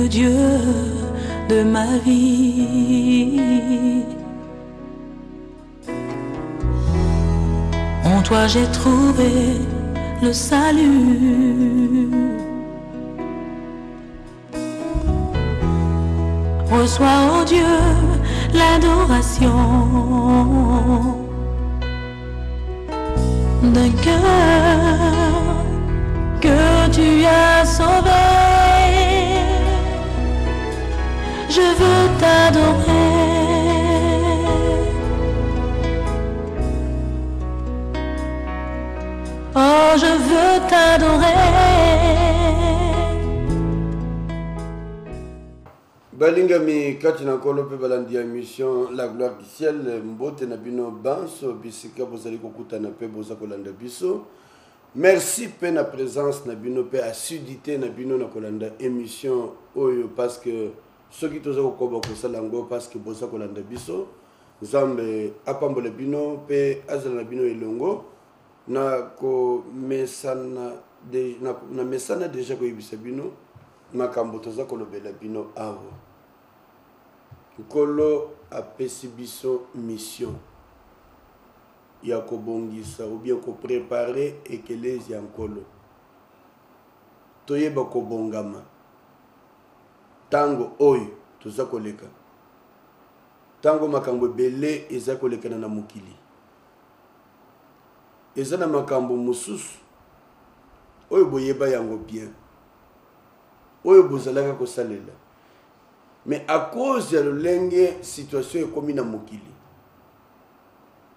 le Dieu de ma vie. En toi j'ai trouvé le salut. Reçois, oh Dieu, l'adoration d'un cœur que tu as sauvé. Je veux t'adorer. Oh, je veux t'adorer. Balingami katina kolo pe balandi émission La Gloire du Ciel mbote na bino banso bisika bozali kokutana pe boza kolanda biso. Merci pe na présence na bino pe assiduité na bino na kolanda émission oyo parce que ceux qui toza kokoba kosala ngo parce que boza kolanda biso Nzambe apambola bino pe azala na bino elongo na ko mesana de na mesana déjà ko yibisa bino makambo toza kolobela bino awo Nkolo apesi biso mission ya kobongisa ou bien ko préparer ekelezi ya nkolo toyeba kobongama tango oyo toza koleka tango makambo ebele eza kolekana na mokili eza na makambo mosusu oyo boyeba yango bien oyo bozalaka kosalela mais à cause ya lolenge situation ekomi na mokili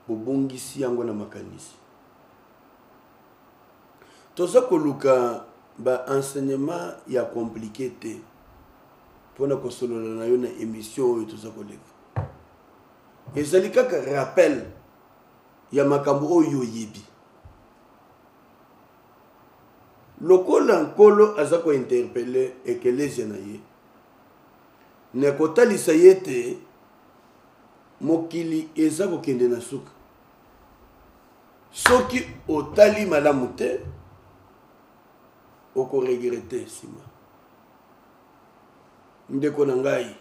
bobongisi yango na makanisi toza koluka ba enseignement ya compliqué te mpona kosolola na yo na émission oyo toza koleka ezali kaka rappel ya makambo oyo oyebi lokola nkolo aza kointerpele ekelezia na ye ne kotalisa ye te mokili eza kokende na suka soki otali malamu te okoregrete nsima ndeko na ngai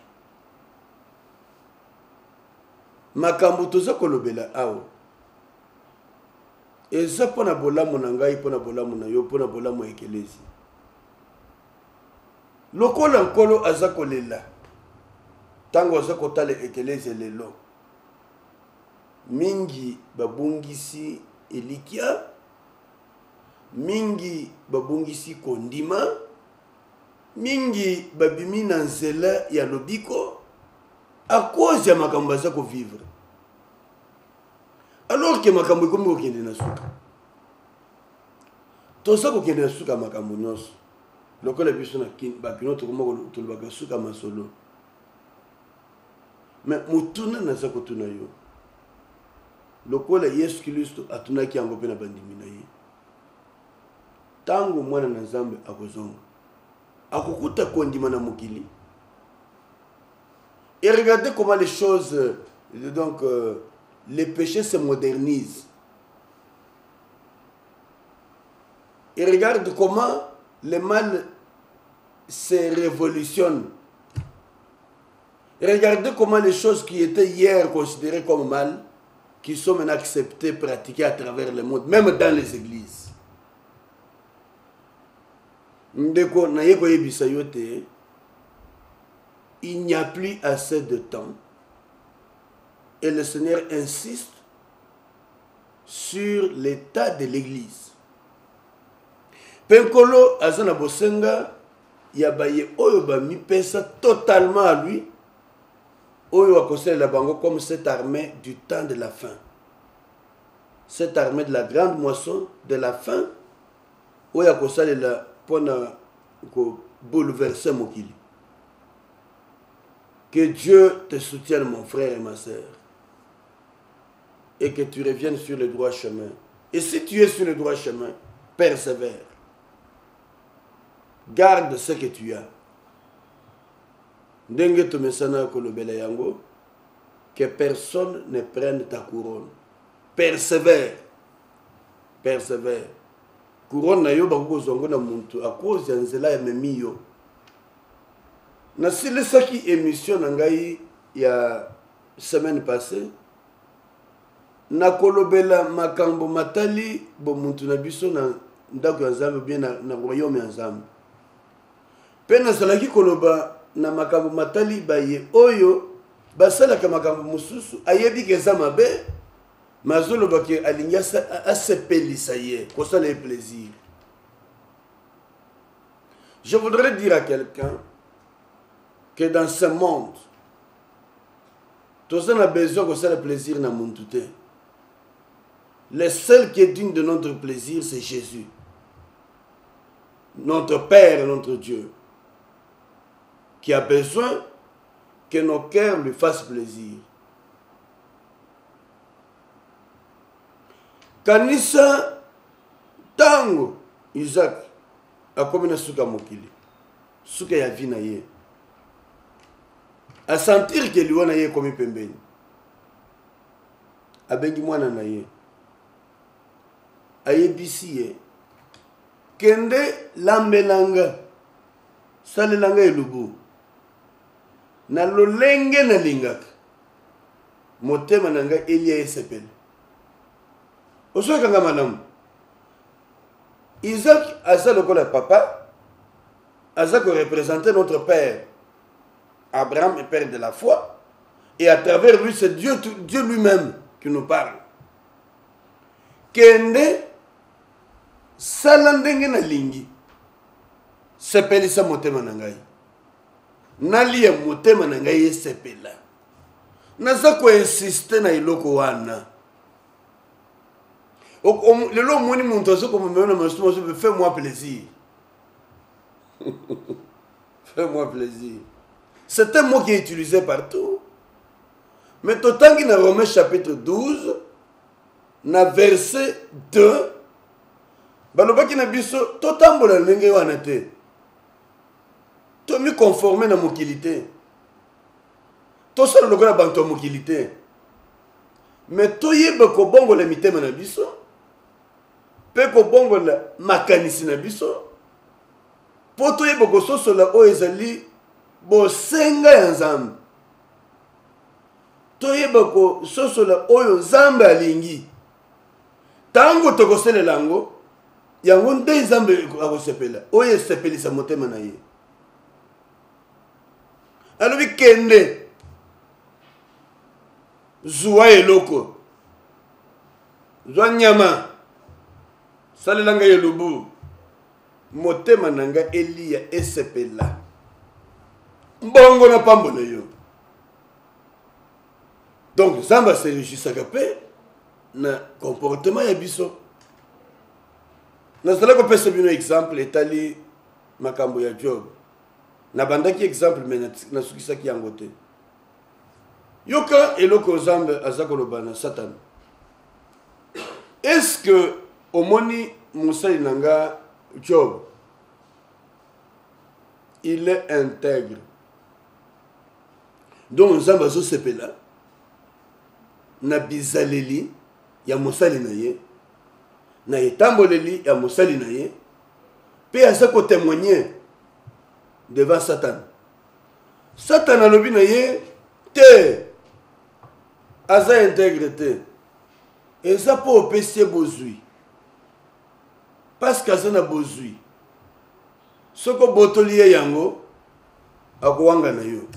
makambo toza kolobela awa eza mpona bolamu na ngai mpona bolamu na yo mpona bolamu ya ekelezi lokola nkolo aza kolela ntango aza kotala ekelezi lelo mingi babungisi elikya mingi babungisi kondima mingi babimi na nzela ya lobiko a cause ya makambo aza kovivre alors que makambo ekomi kokende na suka toza kokende na suka makambo nyonso lokola biso na bakino tokoma tolobaka suka masolo mais mutuna naza kotuna yo lokola Yesu Kristo atunaki yango pe na bandimi na ye tango mwana na Nzambe akozonga akokuta kondima na mokili et regardez comment les choses donc les péchés se modernisent et regarde comment le mal se révolutionne. Regardez comment les choses qui étaient hier considérées comme mal, qui sont maintenant acceptées, pratiquées à travers le monde, même dans les églises. Ndeko na yeko yebisa yote, il n'y a plus assez de temps et le Seigneur insiste sur l'état de l'église. Penkolo azana bosenga yabaye oyo ba mi pesa totalement à lui. Oyo akosela la bango comme cette armée du temps de la fin. Cette armée de la grande moisson de la fin. Oyo akosela la pona ko bouleverser mokili. Que Dieu te soutienne mon frère et ma sœur. Et que tu reviennes sur le droit chemin. Et si tu es sur le droit chemin, persévère. Garde ce que tu as. Ndenge to mesana kolobela yango, que personne ne prenne ta couronne. Persévère. Persévère. Couronne na yo bakoko zongo na muntu a cause ya nzela ya memiyo. nasilesaki émission na ngai ya semaine passée nakolobela makambo matali bomuntu na biso na ndako ya Nzambe bien na royaume ya Nzambe pe nazalaki koloba na makambo matali baye oyo basalaka makambo mosusu ayebi keza mabe mazoloba ke alingi asepelisa ye kosala ye plaisir. Je voudrais dire à quelqu'un que dans ce monde, tout ça a besoin de faire plaisir dans mon tout. Le seul qui est digne de notre plaisir, c'est Jésus. Notre Père et notre Dieu. Qui a besoin que nos cœurs lui fassent plaisir. Kanisa tango Isaac a comme une suka mokili. Suka ya vie na ye. A sentir que lui na ye comme pembeni. Abengi mwana na ye. Ayebisi ye. Kende lambelanga. Salelanga elubu. Na lolenge na lingaka. Motema nanga elia esepele. Osoka kanga manamu. Isaac a ça le papa. Isaac représentait notre père. Abraham est père de la foi. Et à travers lui, c'est Dieu lui-même qui nous parle. Kende salandenge na lingi. Sepeli sa motema nangai. Nalia motema nangai sepela. Naza ko insister na iloko wana. Le long moni montoso comme me na mastumo fais-moi plaisir. Fais-moi plaisir. C'est un mot qui est utilisé partout. Mais totangi na Romains chapitre 12 na verset 2 balobaki na biso totambola ndenge wana te. To mi conformer na mokilité. To sala lokola banto mokilité. Mais toyeba ko bongo la mitema na biso. Pe ko bongo la makanisi na biso. Po toyeba ko sosola o ezali bo senga ya Nzambe. Toyeba ko sosola oyo Nzambe alingi. Tango tokosele lango yango nde Nzambe akosepela. Oyo sepelisa motema na ye. Alobi kende zuwa eloko zwa nyama salelanga yelubu motema nanga elia esepela mbongo na pambo na yo. Donc Nzambe se réjouissaka pe na comportement ya biso. Nazala ko pesa bino exemple etali makambo ya Job. Na bandaki exemple mais na sukisaki yango te. Yoka eloko Nzambe azakoloba na Satan. Est-ce que omoni musali nanga Job il est intègre. Donc Nzambe azo sepela na bizaleli ya musali na ye na etamboleli ya musali na ye pe azako témoigner devant Satan. Satan alobi na ye te aza intégrité. Et ça pour opérer bozui. Parce qu'aza na bozui. Soko botoliye yango akowanga na yo.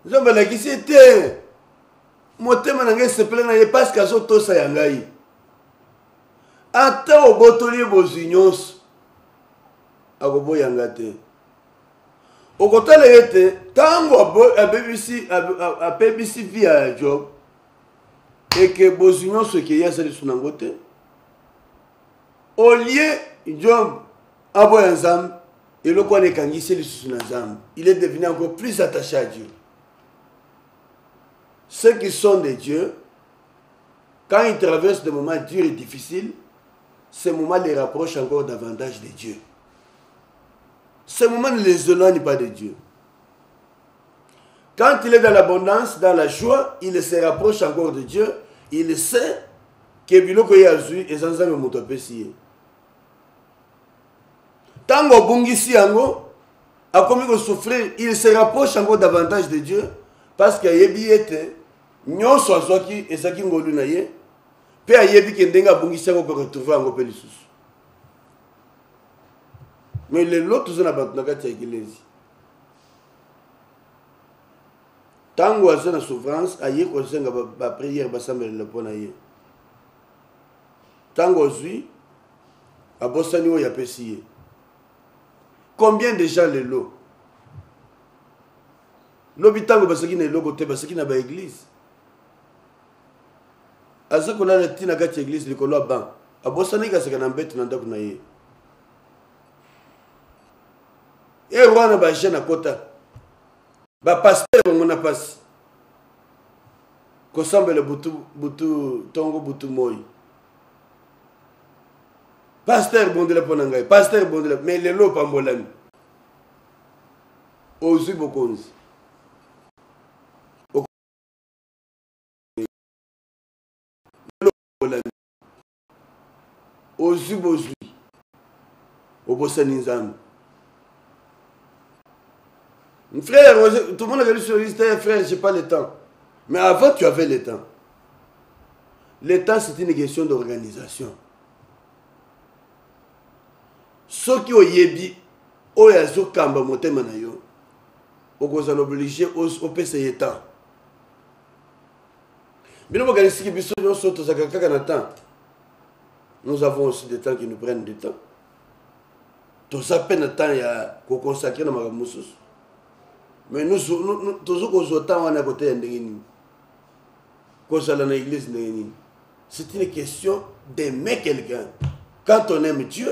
Nzambe lakisi te motema na ngai sepela na ye parce qu'azo tosa ya ngai. Ata obotoliye bozui nyonso akoboyanga te. Okotala ete tango apebisi vie ya Job et que bozunyo ce qui est sur son côté au lieu Job aboya Nzambe et le quoi nekangisi sur Nzambe il est devenu encore plus attaché à Dieu. Ceux qui sont de Dieu quand ils traversent des moments durs et difficiles ces moments les rapprochent encore davantage de Dieu. Ces moments ne les éloignent pas de Dieu. Quand il est dans l'abondance, dans la joie, il se rapproche encore de Dieu. Il sait que biloko yazui et Nzambe mutopesi. Tango bungisi yango a commis de souffrir, il se rapproche encore davantage de Dieu parce qu'il y a été nyon soazoki et saki ngolu na ye pe ayebi ke ndenga bungisa ko retrouver encore pe lisusu. Mais les lots tous na batna kati ya église. Tango aza na souffrance aye ko senga ba prière ba sambela le pona ye. Tango zui abosani o ya pesi. Combien de gens les lots? L'hôpital basaki na logo te basaki na ba église. Aza ko na tina kati église likolo ban. Abosani ka seka na mbete na ndako na ye. E wana ba jeune akota. Ba pasteur mona passe. Ko sambele butu tongo butu moi. Pasteur bondela ponanga, pasteur bondela, mais les lots pambolami. Ozu bokonzi. Ozu bozu. Obosani nzambe. Frère, tout le monde a vu sur liste, frère, j'ai pas le temps. Mais avant, tu avais le temps. Le temps, c'est une question d'organisation. Ceux qui ont yebi, ou yazo kamba motema na yo, okozala obligé au pese temps. Bino bokanisi ki biso nyonso tozaka kaka na temps. Nous avons aussi des temps qui nous prennent du temps. Toza pe na temps ya ko consacrer na makambo mosusu. Mais nous tozo ko temps wana côté ndenge nini. Kozala na église ndenge nini. C'est une question d'aimer quelqu'un. Quand on aime Dieu,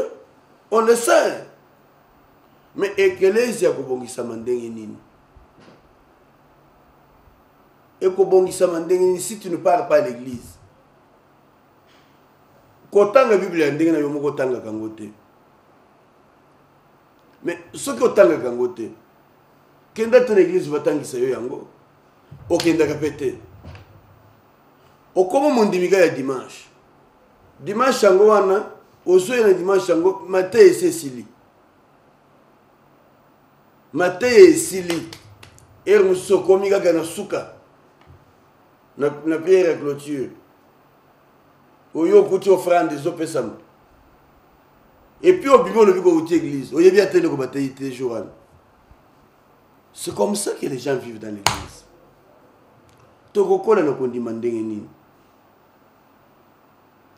on le sait. Mais église ya kobongisa ndenge nini. Et kobongisa ndenge nini si tu ne parles pas à l'église. Kotanga Bible ndenge na yo moko tanga kangote. Mais ce que otanga kangote, kenda ton église batangisa yo yango, okenda kapete. Okomo mondimika ya dimanche. Dimanche yango wana, ozoye na dimanche yango, mate esili. Mate esili. Muso komika kana suka. Na prière à clôture. Oyo kuti offrande des opesam. Et puis au bibo le bibo outi église. Oyo bien télé ko bataille jour. C'est comme ça que les gens vivent dans l'église. Toko na kondima ndenge nini.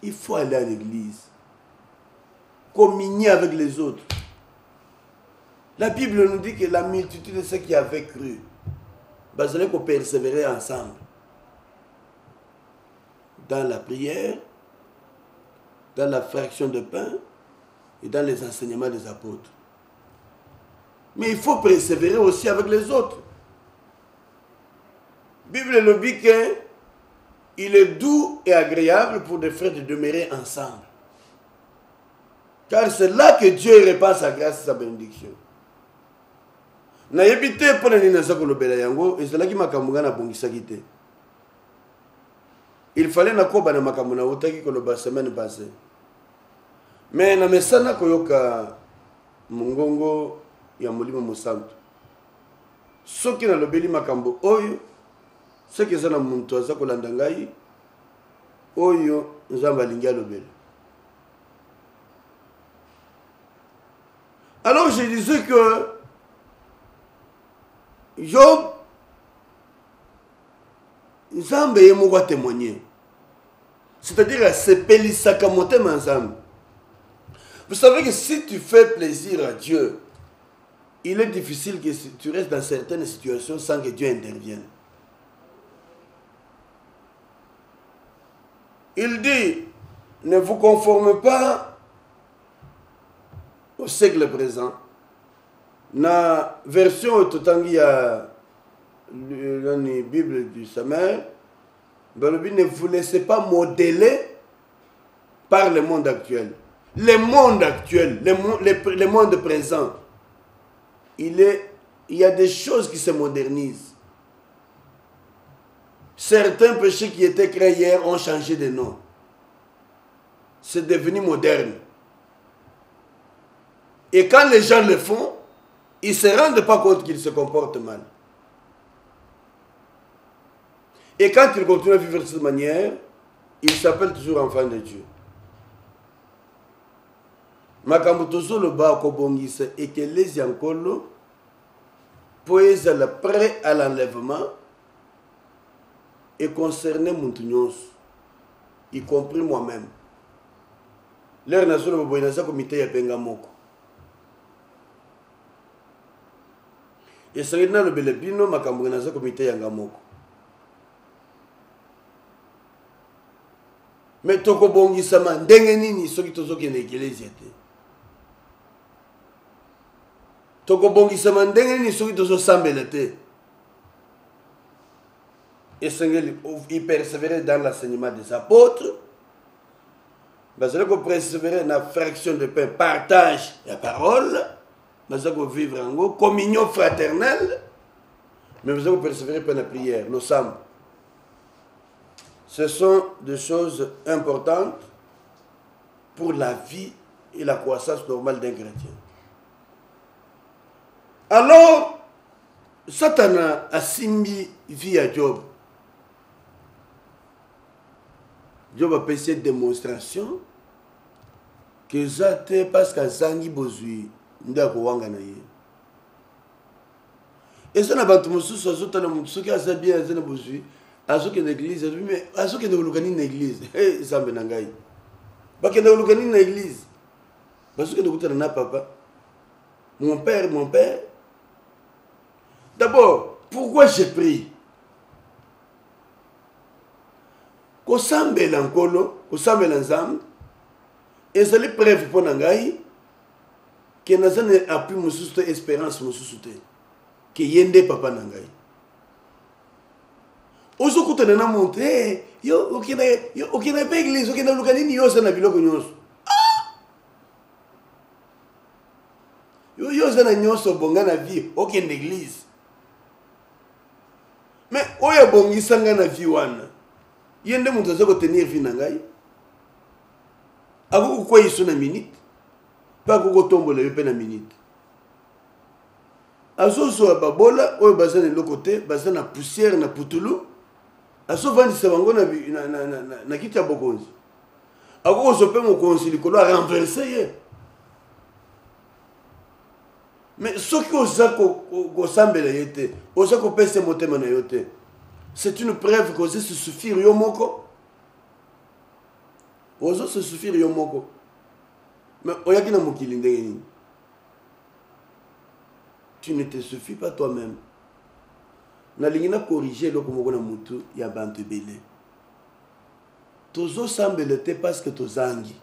Il faut aller à l'église. Communier avec les autres. La Bible nous dit que la multitude de ceux qui avaient cru, ils allaient persévérer ensemble. Dans la prière, dans la fraction de pain et dans les enseignements des apôtres. Mais il faut persévérer aussi avec les autres. La Bible nous dit qu'il est doux et agréable pour des frères de demeurer ensemble. Car c'est là que Dieu répand sa grâce et sa bénédiction. Naïbité pour les nazakolobela yango et c'est là qui m'a kamungana na bongisaki te. Il fallait nakoba na makamuna otaki koloba semaine passée. Mais na mesana koyoka mungongo ya molimo mosantu. Soki na lobeli makambo oyo, soki za na muntu aza kolanda ngai, oyo nzamba alingi alobela. Alors je disais que Job, Nzambe ye moko témoigner. C'est-à-dire c'est pelisaka motema Nzambe. Vous savez que si tu fais plaisir à Dieu, il est difficile que tu restes dans certaines situations sans que Dieu intervienne. Il dit, ne vous conformez pas au siècle présent. Na version totangi ya la Bible du Samer, ne vous laissez pas modeler par le monde actuel. Le monde actuel, le monde présent, il y a des choses qui se modernisent. Certains péchés qui étaient créés hier ont changé de nom. C'est devenu moderne. Et quand les gens le font, ils ne se rendent pas compte qu'ils se comportent mal. Et quand ils continuent à vivre de cette manière, ils s'appellent toujours enfants de Dieu. Makambo tozoloba kobongisa ekelezi yankolo po ezala prêt à l'enlèvement et concerner muntu nyonso, y compris moi-même. L'air national boboy na za comité ya penga moko. Et ça na le belebino makambo na za comité ya ngamoko. Mais toko bongisa ma ndenge nini soki tozoki na ekelezi te. Toko bongisa ma ndenge nini soki tozosambela te. Et il persévérait dans l'enseignement des apôtres. Parce que vous persévérez dans la fraction de pain, partage la parole. Vous allez vivre en communion fraternelle. Mais vous allez persévérer dans la prière, l'ensemble. Ce sont des choses importantes pour la vie et la croissance normale d'un chrétien. Alors, Satan a simbi vie à Job. Job a fait cette démonstration que c'était parce que Zangi Bozui n'a pas wanga na ye. Et ça n'a pas tout musu so so tala musu qui a ça bien Zangi Bozui, azo que l'église, mais azo que n'olukani na église. Eh Zambe nangai. Ba que n'olukani na église. Parce que n'okutana na papa. Mon père. D'abord, pourquoi j'ai pris? Kosambela nkolo, kosambela nzambe, ezali preuve pour nangai, que nazane appui mususu te espérance mususu te, que yende papa nangai. Ozo kutana na monte, yo okina pa église, okina lukanini yo sana biloko nyonso. Yo sana nyonso bonga na vie, okina église. Mais oya bongisa nga na vie wana. Yende muntu azako tenir vie na ngai. Ako ko iso na minute. Pa ko tombola yo pe na minute. Azo so babola oyo bazana le côté, bazana poussière na putulu. Azo vandi sabango na kiti ya bokonzi. Ako ko so pe mo konzi likolo a renverser ye. Mais ce qui osako sambela yete, osako pese motema na yote. C'est une preuve que se suffire yomoko. Ozo se suffire yomoko. Mais oyaki na mokili ndenge nini. Tu ne te suffis pas toi-même. Na lingina corriger loko moko na mutu ya bantu belé. Tozo sambela te parce que tozangi.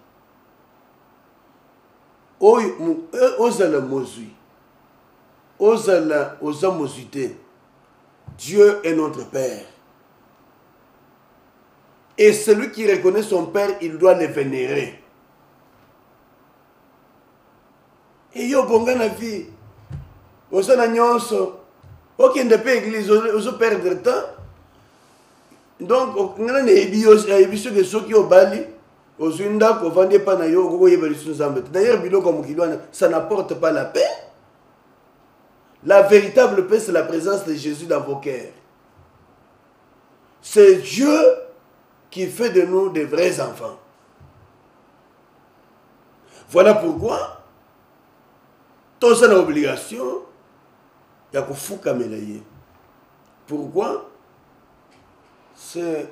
Ozala mozui. Ozala mozute. Dieu est notre Père. Et celui qui reconnaît son Père, il doit le vénérer. Et yo bonga na vie. Osana nyonso. Okende pe église, ozo perdre temps. Donc, ngana ne ebiso ke soki obali, ozunda ko vande pa na yo ko yeba lisu nzambe. D'ailleurs, biloko mokilwana, ça n'apporte pas la paix. La véritable paix, c'est la présence de Jésus dans vos cœurs. C'est Dieu qui fait de nous des vrais enfants. Voilà pourquoi, tous ça l'obligation, il y a que melaye. Pourquoi? C'est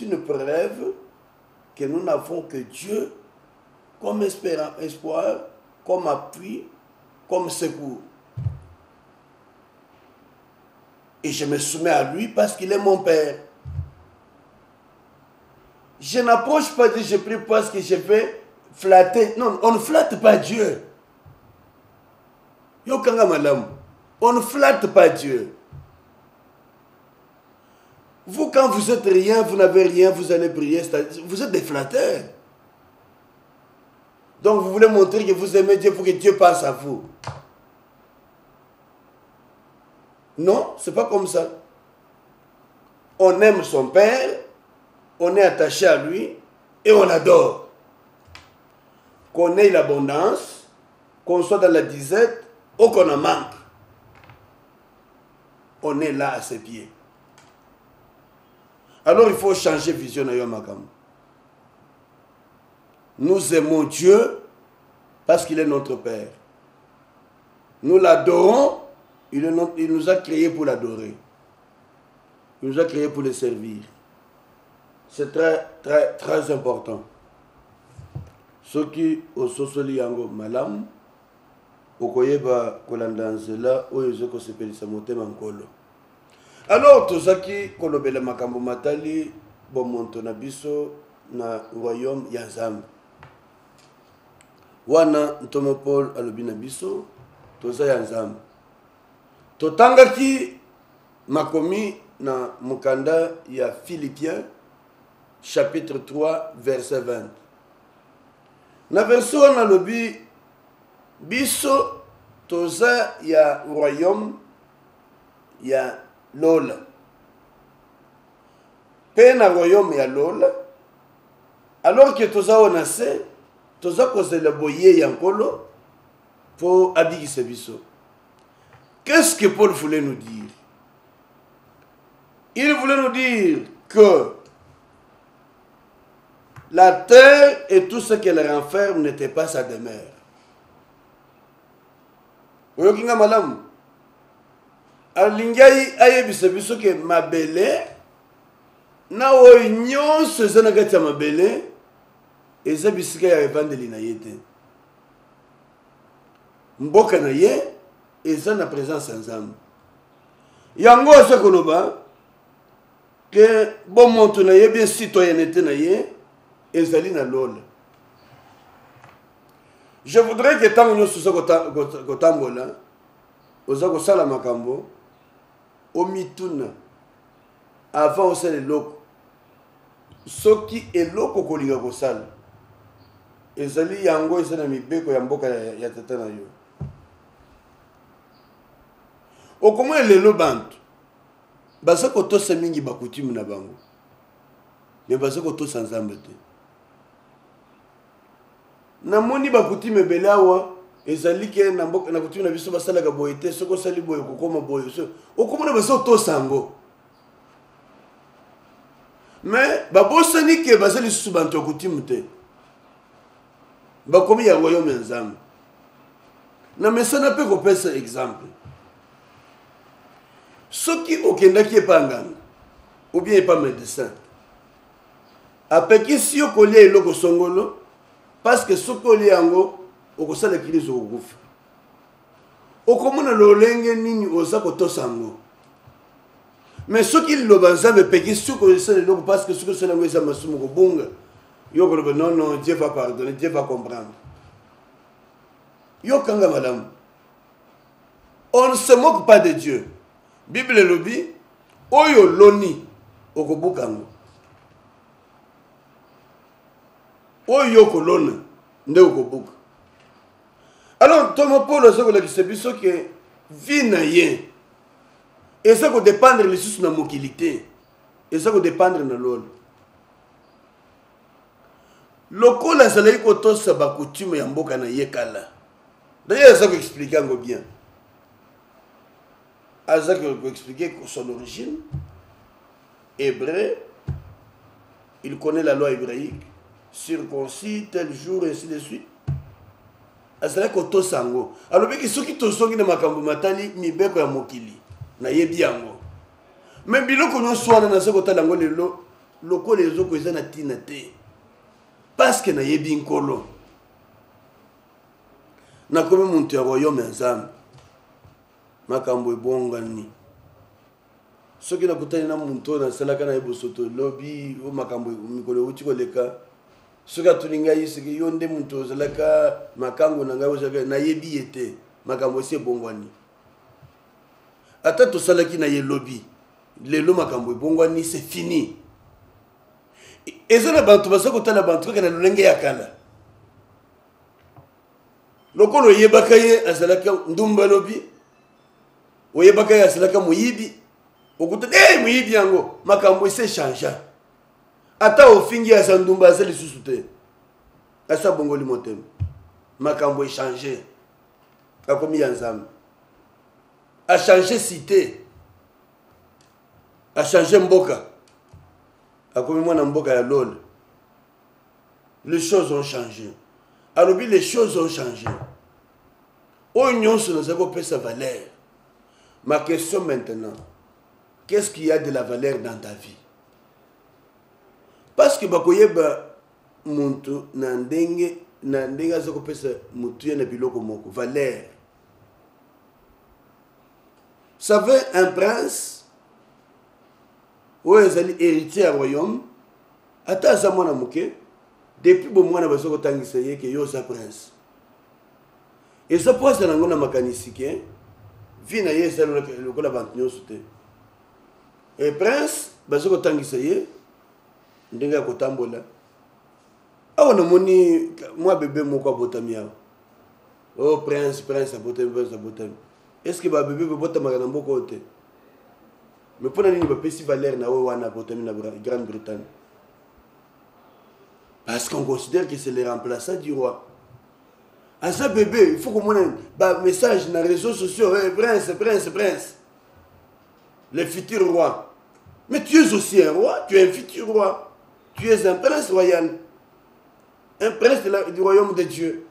une preuve que nous n'avons que Dieu comme espoir, comme appui, comme secours. Et je me soumets à lui parce qu'il est mon Père. Je n'approche pas Dieu, je prie parce que je vais flatter. Non, on ne flatte pas Dieu. Yokanga madame, on ne flatte pas Dieu. Vous, quand vous êtes rien, vous n'avez rien, vous allez prier, vous êtes des flatteurs. Donc vous voulez montrer que vous aimez Dieu pour que Dieu pense à vous. Non, c'est pas comme ça. On aime son Père, on est attaché à lui et on l'adore. Qu'on ait l'abondance, qu'on soit dans la disette ou qu'on en manque. on est là à ses pieds. Alors il faut changer vision de Makam. Nous aimons Dieu parce qu'il est notre Père. Nous l'adorons, il nous a créés pour l'adorer. Il nous a créés pour le servir. C'est très, très, très important. Ceux qui ont sosoli yango malam, okoyeba kolanda nzela oyo ezoko sepelisa motema nkolo. Alors tozaki kolobela makambo matali bomonto na biso na royaume ya Nzambe. Wana ntomo Paul alobi na biso toza ya Nzambe. Totangaki makomi na mukanda ya Philippiens chapitre 3 verset 20. Na verset wana alobi biso toza ya royaume ya Lola. Pe na royaume ya Lola. Alors que toza onase, toza kozela boye ya nkolo pour abikisa biso. Qu'est-ce que Paul voulait nous dire? Il voulait nous dire que la terre et tout ce qu'elle renferme n'était pas sa demeure. Oyokinga malamu. Alingai ayebisa biso ke mabele na oyo nyonso eza na kati ya mabele eza bisika ya evangeli na ye te. Mboka na ye eza na présence ya Nzambe. Yango asa koloba ke bomonto na ye bien citoyenneté na ye ezali na Lola. Je voudrais que tant nous soyons kotambola oza kosala makambo omituna avant osala eloko soki eloko kolinga kosala ezali yango eza na mibeko ya mboka ya tata na yo. Okomwe lelo bantu baza kotosa mingi bakutimu na bango me baza kotosa Nzambe te. Namoni bakutime ebele awa ezali ke na mboka na kutime na biso basalaka boye te soko osali boye kokoma boye so okomona baza kotosa yango mais babosani ke baza lisusu bantu ya kutime te bakomi ya royaume ya Nzambe. Na mesana mpe kopesa exemple soki okendaki epa nganga ou bien epa médecin apekisi yo kolia eloko songolo parce que soki olia yango okosala crise okokufa. Okomona lolenge nini oza kotosa yango mais soki liloba Nzambe epekisi soki osala eloko parce que soki osala yango eza masumu kobunga yo koloba non Dieu va pardonner, Dieu va comprendre. Yo kanga madame, on ne se moque pas de Dieu. Bible lobi oyo loni okobukango oyo kolona nde okobuka. Alors Thomas Paul a kolakisa biso ke vie na ye eza ko dépendre lisusu na mokilité eza ko dépendre na lolo lokola azalaki kotosa bakutime ya mboka na ye kala. D'ailleurs eza ko expliquer yango bien. Azak peut expliquer son origine hébreu, il connaît la loi hébraïque, circoncis tel jour et ainsi de suite. Azak koto sango. Alors bien que ceux qui tosongi na makambo matali mibeko ya mokili na yebi yango. Mais biloko nyonso wana na soko talango lelo loko les oko eza na tina te. Parce que na yebi nkolo. Na komi muntu ya royaume ya Nzambe. Makambo ebongani soki nakutani na muntu na salaka na ebosoto lobby o makambo mikolo uti koleka soki atulinga yisiki yo nde muntu ozalaka makango na ngai ozalaka na yebi ete makambo esi ebongwani ata tosalaki na ye lobby lelo makambo ebongwani c'est fini. Eza na bantu baza kotala bantu kaka na lolenge ya kala lokolo yebaka ye azalaka ndumba lobby oyebaka ya asalaka moyibi okuta moyibi yango makambo ese changea ata ofingi ya sandumba asa lisusu te asa bongoli motema makambo echange akomi ya Nzambe a changé cité a changé mboka. A comme moi dans mboka ya lol. Les choses ont changé. Alors les choses ont changé. Oignon sur nous avons sa valeur. Ma question maintenant, qu'est-ce qu'il y a de la valeur dans ta vie? Parce que bakoyeba muntu nandenge azako pesa mutu ya na biloko moko valeur. Ça veut un prince ou ezali héritier au royaume ata za mwana muke depuis bo mwana basoko tangisa ye ke yo sa prince. Et ça pose na ngona makanisi ke vina ye sa lokola bantu nyoso te. Et prince basoko tangisa ye ndenge kotambola. Ah on moni moi bébé moko botami ya. Oh prince abotami. Est-ce que ba bébé botama na mboko te? Mais pour nani ba pesi valeur na wana botami na Grande-Bretagne. Parce qu'on considère que c'est le remplaçant du roi. À ça bébé, il faut qu'on ait un message dans les réseaux sociaux. Hey, prince. Le futur roi. Mais tu es aussi un roi, tu es un futur roi. Tu es un prince royal. Un prince du royaume de Dieu.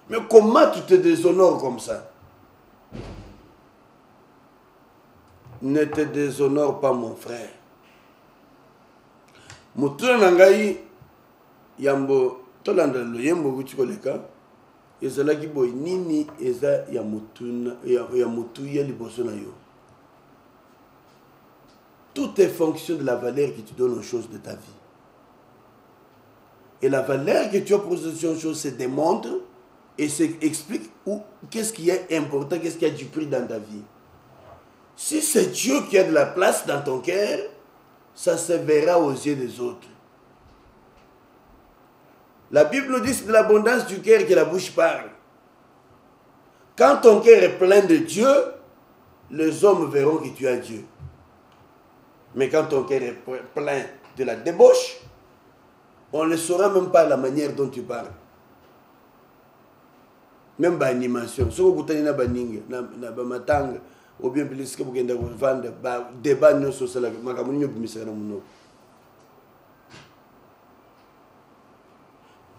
Mais comment tu te déshonores comme ça? Ne te déshonore pas mon frère. Moutouna nangai yambo tolanda lo yembo kuchikoleka ezalaki boy nini eza ya mutuna ya mutu ya liboso na yo. Tout est fonction de la valeur que tu donnes aux choses de ta vie. Et la valeur que tu as pour ces choses se démontre et s'explique qu'est-ce qui est important, qu'est-ce qui a du prix dans ta vie. Si c'est Dieu qui a de la place dans ton cœur, ça se verra aux yeux des autres. La Bible nous dit que c'est de l'abondance du cœur que la bouche parle. Quand ton cœur est plein de Dieu, les hommes verront que tu as Dieu. Mais quand ton cœur est plein de la débauche, on ne saura même pas la manière dont tu parles. Même par animation. Si vous avez une matanga, ou bien que vous avez vendre, débat non social,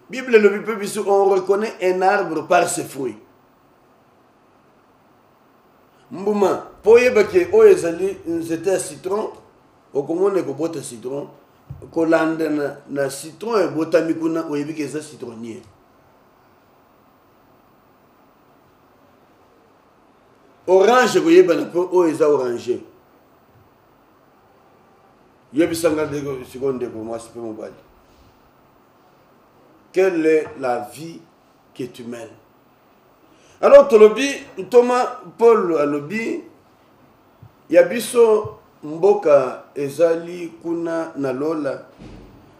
Bible le peuple, on reconnaît un arbre par ses fruits. Mbouma, pour y baquer, c'était un citron, au comment on est citron, kolanda na citron et botamikuna ou yébiki eza citronnier. Orange ko yeba na po o eza orange. Yebi sanga de seconde pour moi c'est pas mon bali. Quelle est la vie que tu mènes? Alors tolobi Thomas Paul alobi yabiso mboka ezali kuna na lola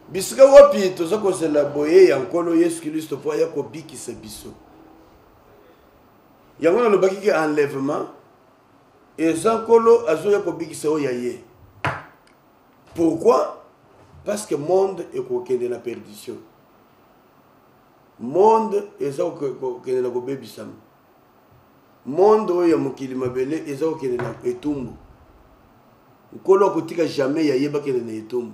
bisika wapi tozako zela boye ya nkolo Yesu Kristo po ya kobikisa biso yango na lobaki ke enlèvement ezankolo azo ya kobikisa o yaye. Pourquoi? Parce que monde ekokende na perdition. Monde ezakokende na kobebisama. Monde oyo ya mokili mabele ezakokende na etumbu. Nkolo kotika jamais yayeba kende na etumbu.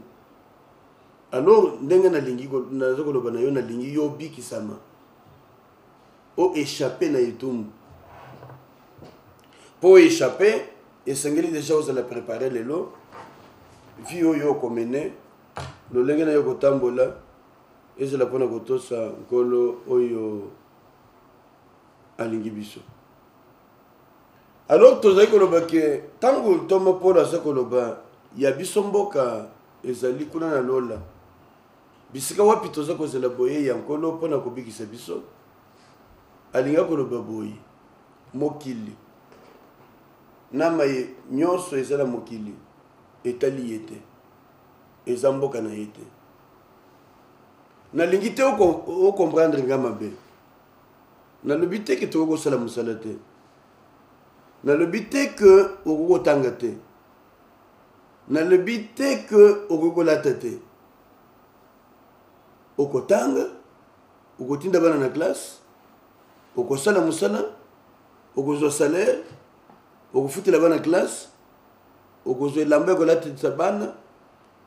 Alors ndenge na lingi ko nazo koloba na yo na lingi yo bikisama. O échapper na etumbu. Pour échapper, esengeli déjà vous allez préparer les lots. Vi oyo komene lo lenge na yo kotambola ezela pona kotosa nkolo oyo alingi biso. Alors tozali koloba ke tango Thomas Paul aza koloba ya biso mboka ezali kuna na lola bisika wapi toza kozela boye ya nkolo pona kobikisa biso alinga koloba boye mokili nama ye nyonso ezala mokili etali yete eza mboka na yete na lingi te o comprendre nga mabe na lobi te ke toko kosala mosala te na lobi te ke okokotanga te na lobi te ke okokolata te okotanga okotinda bana na classe okosala mosala okozwa salaire okofutela bana classe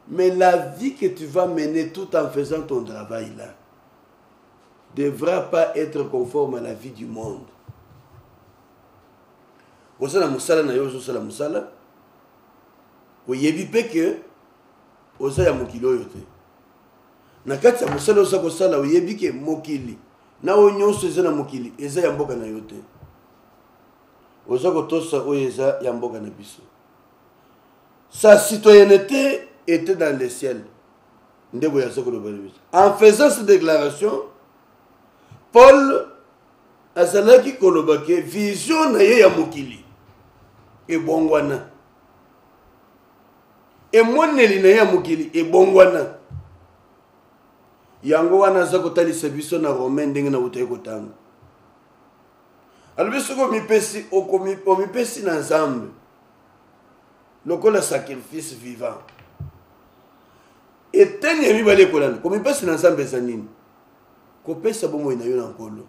mais la vie que tu vas mener tout en faisant ton travail là devra pas être conforme à la vie du monde. Osala musala na yo osala musala. Oyebi pe que osala mokili oyo te. Na kati ya musala osala kosala oyebi ke mokili na onyonso eza na mokili eza ya mboka na yo te. Osala kotosa oyo eza ya mboka na biso. Sa citoyenneté était dans le ciel. En faisant cette déclaration, Paul azalaki kolobake vision na ye ya mokili ebongwana. Emoneli na ye ya mokili ebongwana. Yango wana za kotalisa biso na Romain ndenge na utaye kotanga. Alobi soko mipesi omipesi na Nzambe. Lokola sacrifice vivant. Eteni mi bale kolana. Komipesi na Nzambe za nini? Kopesa bomo ina yo na nkolo.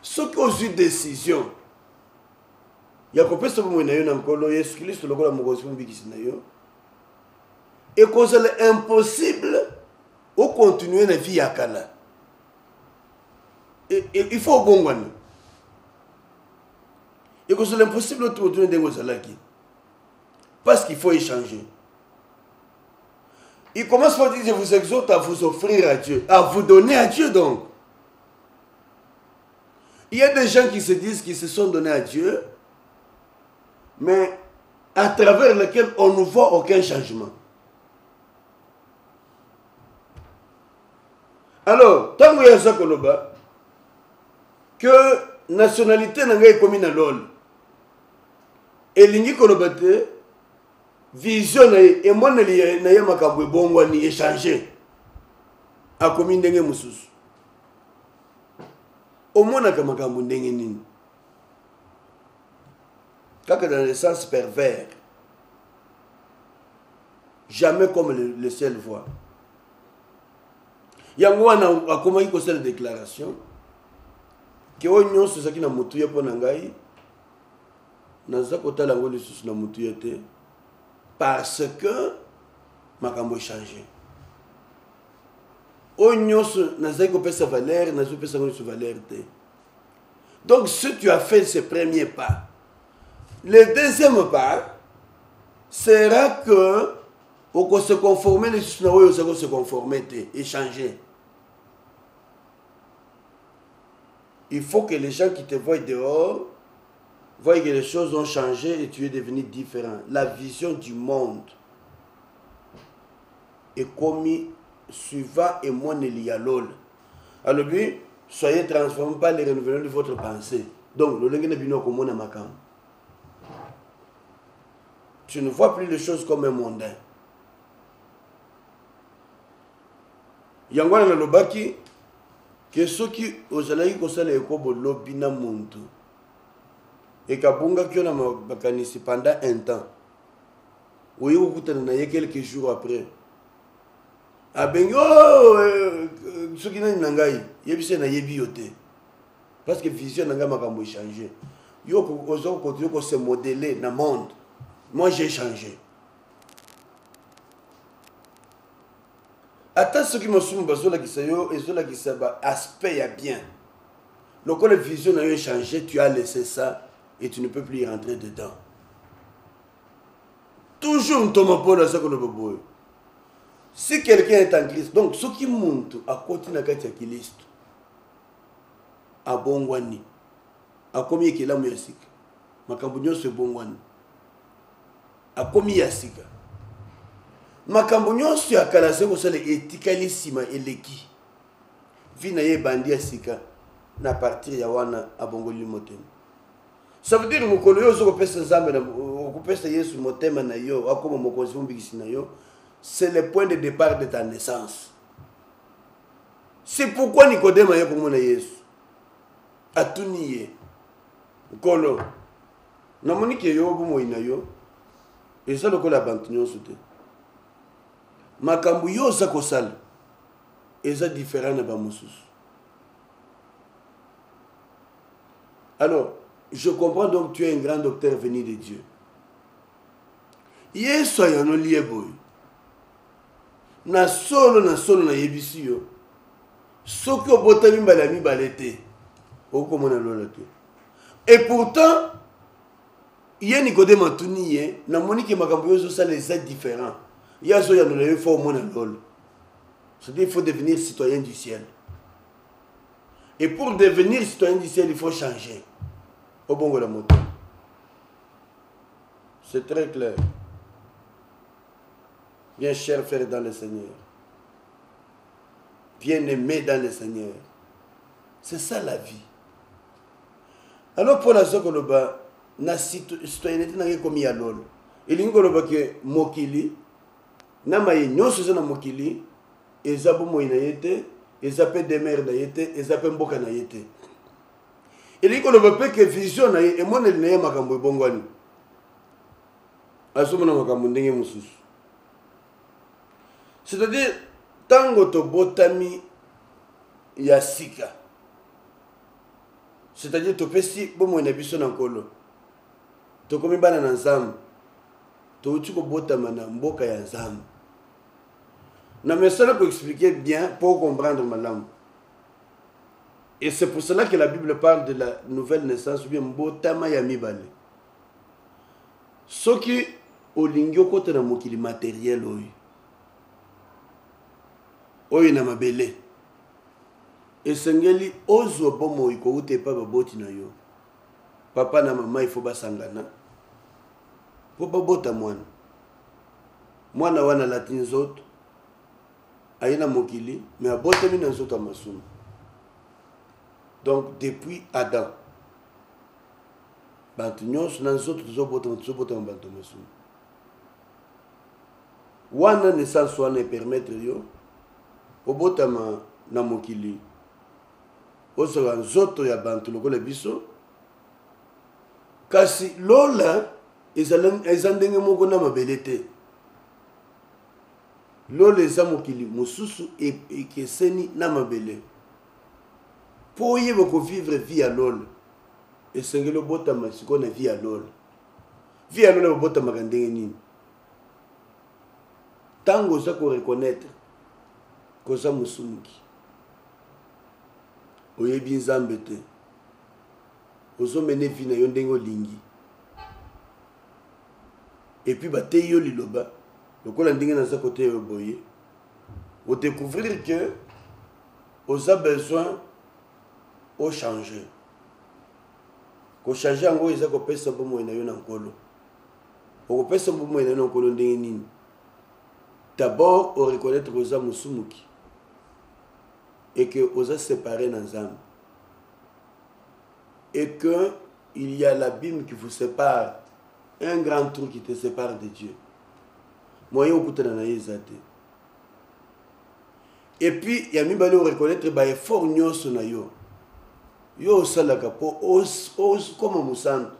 Soki ozwi décision ya kopesa bomo ina yo na nkolo Yesu Kristo lokola mokozi mbikisi na yo. Et kozala impossible au continuer na vie ya kala. Il faut bongwana. Et kozala impossible au continuer de ngozalaki. Parce qu'il faut échanger. Il commence par dire, je vous exhorte à vous offrir à Dieu, à vous donner à Dieu donc. Il y a des gens qui se disent qu'ils se sont donnés à Dieu, mais à travers lesquels on ne voit aucun changement. Alors, tant que ça koloba, que nationalité n'a pas commis na lol, et l'ingi kolobate, vision et moi na ye makambo bongo ni échanger a commis ndenge mususu omona ka makambo ndenge nini kaka dans le sens pervers, jamais comme le ciel voit. Yango wana akoma iko cette déclaration que onyo sozaki na mutu ye pona ngai naza kotala ngo lisusu na mutu ye te. Parce que makambo changé. Onyoso nazai ko pesa valeur, nazo pesa ngo valeur te. Donc si tu as fait ce premier pas, le deuxième pas sera que on se conformer les choses on se conformer et changer. Il faut que les gens qui te voient dehors voyez que les choses ont changé et tu es devenu différent. La vision du monde est commis suivant et moi Nelialol. Alors lui, soyez transformés par les renouvellements de votre pensée. Donc, le lengue bino comme on a makam. Tu ne vois plus les choses comme un mondain. Yangwana na lobaki que ceux qui osalayi kosala ekobo lobina muntu. Et kabunga qui on a bakanisi pendant un temps. Oui, vous avez quelques jours après. Ah ben ce qui n'a pas yebise na yebi yote. Parce que vision n'a pas changé. Yo continue à se modeler dans le monde. Moi j'ai changé. Attends ce qui me semble bazola qui sayo et zola qui saba aspect ya bien. Donc quand la vision n'a changé, tu as laissé ça. Et tu ne peux plus y rentrer dedans. Toujours Thomas Paul à ça que le bobo. Si quelqu'un est en Christ, donc ce qui monte à côté de Christ, à Bongwani, à combien qu'il a musique, ma cambonio se Bongwani, à combien yasika, ma cambonio se a calasé au sol éticalissima et l'équi, vinaye bandi asika, na partir yawana à Bongoli motem. Ça veut dire que c'est le point de départ de ta naissance. C'est pourquoi Nicodème a comme Jésus. A tout nié. Kolo. Namoni ke yo bumo inayo. Et ça le kola bantinyo soute. Makambu yo za kosala. Et ça différent na ba mususu. Alors, je comprends donc que tu es un grand docteur venu de Dieu. Yesu ayano liye boy. Na solo na yebisi yo. Soki obotami mbala mibale te. Okomona lola te. Et pourtant, Yé Nicodème Antouni yé, na monique makambo yo ça les est différents. Yazo ya no le faut mona lol. C'est-à-dire il faut devenir citoyen du ciel. Et pour devenir citoyen du ciel, il faut changer. Au bon de la moto. C'est très clair. Bien cher frère dans le Seigneur. Bien aimé dans le Seigneur. C'est ça la vie. Alors pour la Zokoloba, na citoyenneté n'a comme ya lol. Il y a que mokili, na maye nyonso na mokili, ezabo moina yete, ezape demer na yete, ezape mboka na yete. Il y a que vision na ye, et mon el neye makambo bongwani. Asumana makambo ndenge mususu. C'est-à-dire, tango to botami ya sika. C'est-à-dire, to pesi bomo na biso na nkolo. To komi bana na nzambe. To uti ko botama na mboka ya nzambe. Na mesala pour expliquer bien, pour comprendre malamu. Et c'est pour cela que la Bible parle de la nouvelle naissance ou bien mbotama ya mibale. Soki olingi okote na mokili matériel oyo. Oyo na mabele. Esengeli ozo bomo iko ute pa baboti na yo. Papa na mama il faut basangana. Po babota mwana. Mwana wana latin zoto. Ayena mokili mais abota mina zoto amasumu. Donc depuis Adam. Bantu nyonso na zoto tuzobota bantu masumu. Wana naissance wana permettre yo obotama na mokili ozola nzoto ya bantu lokola biso kasi lola ezandenge moko na mabele te lola eza mokili mosusu ekeseni na mabele po oyeba kovivre vie ya lola esengeli obotama sikoyo na vie ya lola vie ya lola bobotamaka ndenge nini tango oza koreconnaître koza musumuki oyebi nzambe te ozomene vi na yo ndenge olingi et puis bateyi yo liloba lokola ndenge naza kote yo boye odécouvrir que oza besoin ochanger kochange yango eza kopesa bomoi na yo na nkolo okopesa bomoi na yo na nkolo ndenge nini d'abord on reconnaître que oza musumuki et que osa séparé dans l'âme et que il y a l'abîme qui vous sépare, un grand trou qui te sépare de Dieu. Moi, et puis il y a mis balé reconnaître ba effort nyonso na yo. Yo salaka po os comme musanto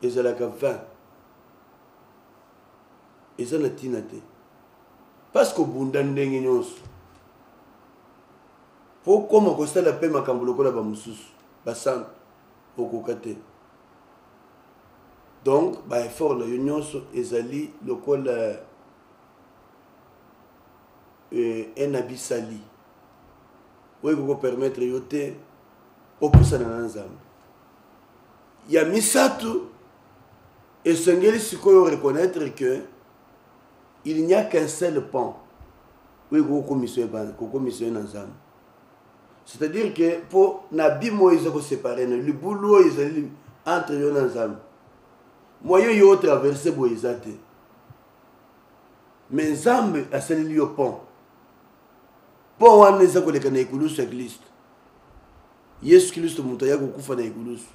ezalaka 20. Ezana tinate. Parce que bunda ndenge nyonso. Pour comment costa la paix makambo lokola ba mususu ba sant okokate. Donc ba effort la union ezali lokola un abisali. Oui vous permettre yote opusana na nzambe. Ya misatu esengeli sikoyo reconnaître que il n'y a qu'un seul pont. Oui vous commission na nzambe. C'est-à-dire que pour Nabi Moïse se séparer, le boulot est entre eux et ensemble. Moi, je vais traverser Moïse. Mais Zambe a scellé au pont. Pont, on est allé à l'église de Christ. Jésus Christ monta ya kukufa na église.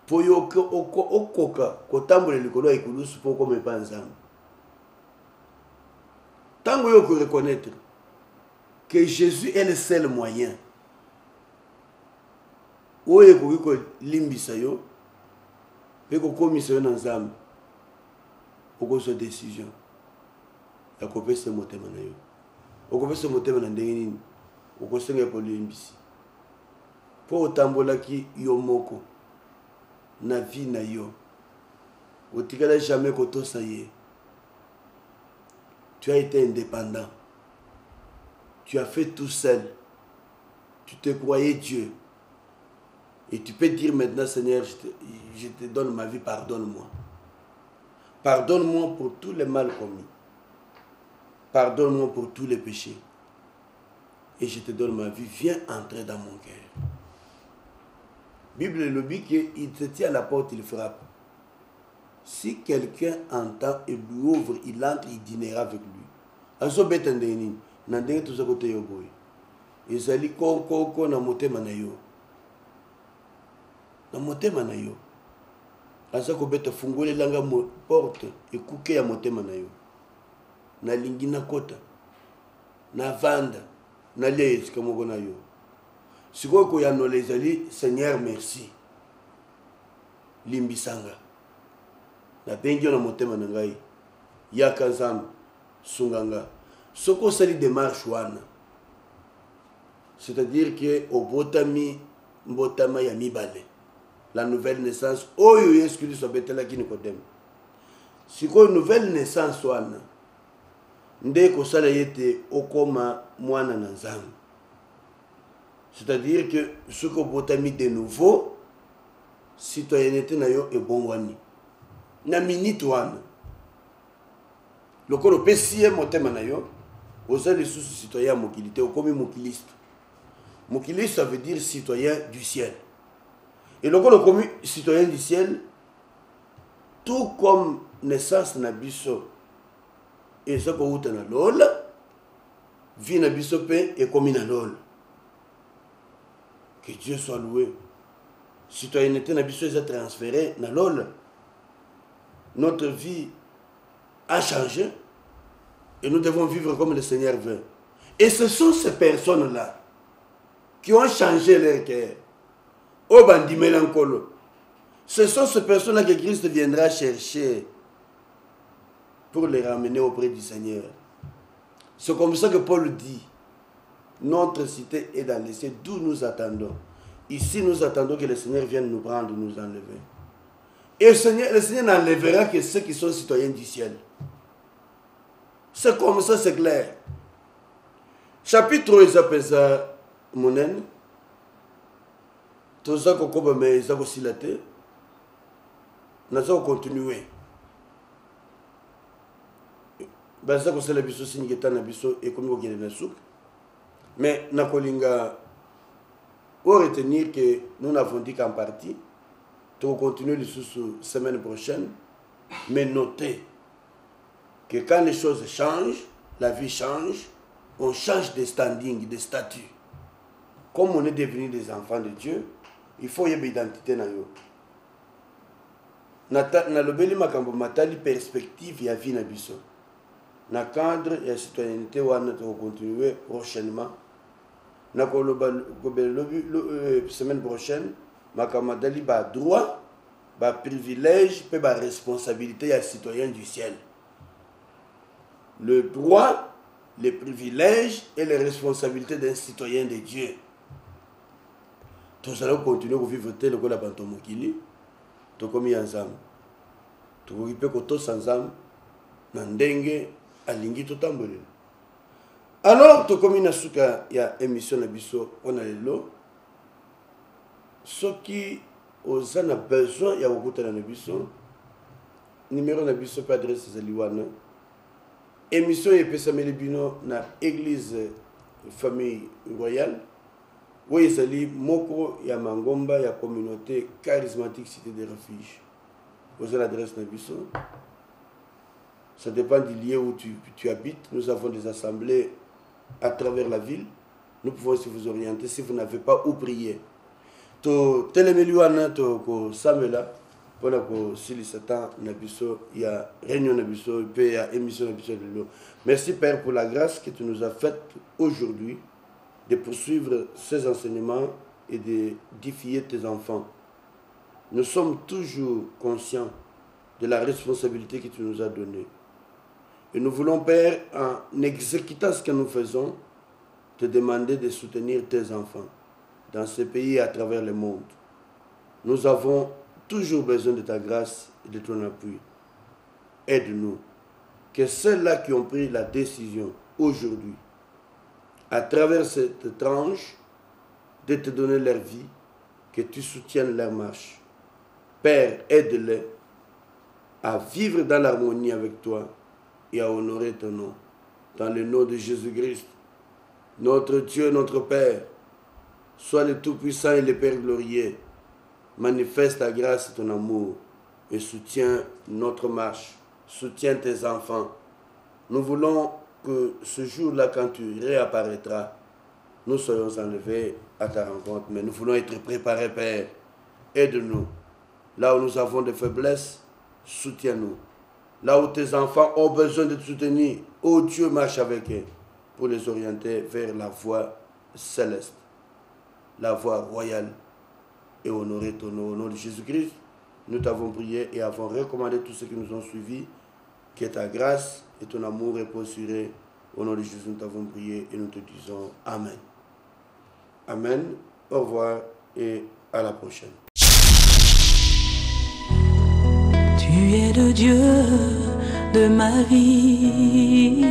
Pour yo okoka kotambole likolo ya église pour comme pas ensemble. Tango yo ko reconnaître que Jésus est le seul moyen. Oye ko limbisa yo pe ko komisa yo na nzambe oko so décision ya ko pesa motema na yo oko pesa motema na ndenge nini oko senga ko limbisi po otambolaki yo moko na vie na yo otikala jamais ko tosa ye tu as été indépendant. Tu as fait tout seul. Tu te croyais Dieu. Et tu peux dire maintenant, Seigneur, je te donne ma vie, pardonne-moi. Pardonne-moi pour tous les mal commis. Pardonne-moi pour tous les péchés. Et je te donne ma vie. Viens entrer dans mon cœur. Bible le dit qu'il te tient à la porte, il frappe. Si quelqu'un entend et lui ouvre, il entre, il dînera avec lui. Azo betandeni, nandenge tout ça côté yo boy. Ezali ko na motema na yo. Na motema na yo. Aza ko beta fungole langa porte et kuke ya motema na yo. Na lingi na kota. Na vanda, na lezi kama na yo. Siko ko ya no lezali, Seigneur merci. Limbisanga. Na bengi na motema na ngai. Yaka nzambe sunganga. Soko sali démarche wana. C'est-à-dire que au botami mbotama ya mibale. La nouvelle naissance oyo Yesu Kristo betela ki Nikodème. Siko nouvelle naissance wana. Nde ko sala yete okoma mwana na nzambe. C'est-à-dire que ce que botami de nouveau citoyenneté na yo ebongwani. Na minute wana. Lokolo pesie motema na yo oza les citoyen mokilité okomi mokiliste. Mokiliste ça veut dire citoyen du ciel. Et lokolo komi citoyen du ciel tout comme naissance na biso et ça ko uta na lol vie na biso pe et komi na lol. Que Dieu soit loué. Citoyenneté na biso est transférée na lol. Notre vie a changé et nous devons vivre comme le Seigneur veut. Et ce sont ces personnes-là qui ont changé leur cœur. Au bandi mélancolo. Ce sont ces personnes-là que Christ viendra chercher pour les ramener auprès du Seigneur. C'est comme ça que Paul dit, notre cité est dans les cieux, d'où nous attendons. Ici, nous attendons que le Seigneur vienne nous prendre, nous enlever. Et le Seigneur n'enlèvera que ceux qui sont citoyens du ciel. C'est comme ça, c'est clair. Chapitre 3, ils appellent ça Monen. Tout ça, mais ils ont aussi la tête. Nous allons continuer. Ben ça, c'est la biso, c'est une na biso, et comme vous voyez dans souk. Mais, Nakolinga, pour retenir que nous n'avons dit qu'en partie, tu vas continuer la semaine prochaine, mais notez que quand les choses changent, la vie change, on change de standing, de statut. Comme on est devenu des enfants de Dieu, il faut y avoir une identité dans yo. Na lobeli makambo matali perspective ya vie na biso. Na cadre ya citoyenneté wana to continuer prochainement. Na ko semaine prochaine makamadali ba droit, ba privilège, pe ba responsabilité ya citoyen du ciel. Le droit, les privilèges et les responsabilités d'un citoyen de Dieu. Tous allons continuer à vivre tel que la bantomokili, tout comme ensemble. Tout comme que tous ensemble, nandenge alingi tout tambole. Alors, tout comme il y a émission na biso on a lelo. Ceux qui ont besoin, il y a beaucoup de biso. Numéro na biso pas adresse zaliwana. Émission et Pessamele Bino na église famille royale. Où il s'agit moko ya mangomba ya communauté charismatique cité des refuges. Vous avez l'adresse na biso. Ça dépend du lieu où tu habites. Nous avons des assemblées à travers la ville. Nous pouvons aussi vous orienter si vous n'avez pas où prier. To telemeliwana to ko samela pour la si Satan nabiso il y a réunion nabiso il y a émission nabiso de l'eau. Merci Père pour la grâce que tu nous as faite aujourd'hui de poursuivre ces enseignements et d'édifier tes enfants. Nous sommes toujours conscients de la responsabilité que tu nous as donnée. Et nous voulons, Père, en exécutant ce que nous faisons, te demander de soutenir tes enfants dans ce pays et à travers le monde. Nous avons toujours besoin de ta grâce et de ton appui. Aide-nous. que ceux-là qui ont pris la décision aujourd'hui, à travers cette tranche, de te donner leur vie, que tu soutiennes leur marche. Père, aide-les à vivre dans l'harmonie avec toi et à honorer ton nom. Dans le nom de Jésus-Christ, notre Dieu, notre Père, sois le Tout-Puissant et le Père glorieux. Manifeste ta grâce et ton amour et soutiens notre marche, soutiens tes enfants. Nous voulons que ce jour-là, quand tu réapparaîtras, nous soyons enlevés à ta rencontre. Mais nous voulons être préparés, Père. Aide-nous. Là où nous avons des faiblesses, soutiens-nous. Là où tes enfants ont besoin de te soutenir, oh Dieu, marche avec eux pour les orienter vers la voie céleste, la voie royale et honorer ton nom. Au nom de Jésus-Christ, nous t'avons prié et avons recommandé tous ceux qui nous ont suivis que ta grâce et ton amour reposent sur eux. Au nom de Jésus, nous t'avons prié et nous te disons Amen. Amen. Au revoir et à la prochaine. Tu es le Dieu de ma vie.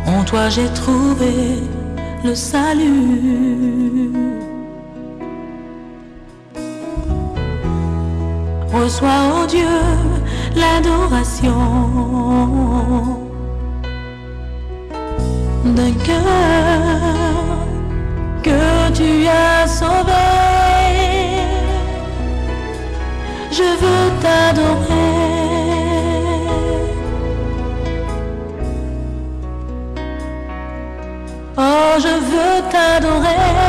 En toi j'ai trouvé le salut. Reçois, ô Dieu, l'adoration d'un cœur que tu as sauvé. Je veux t'adorer. Oh, je veux t'adorer.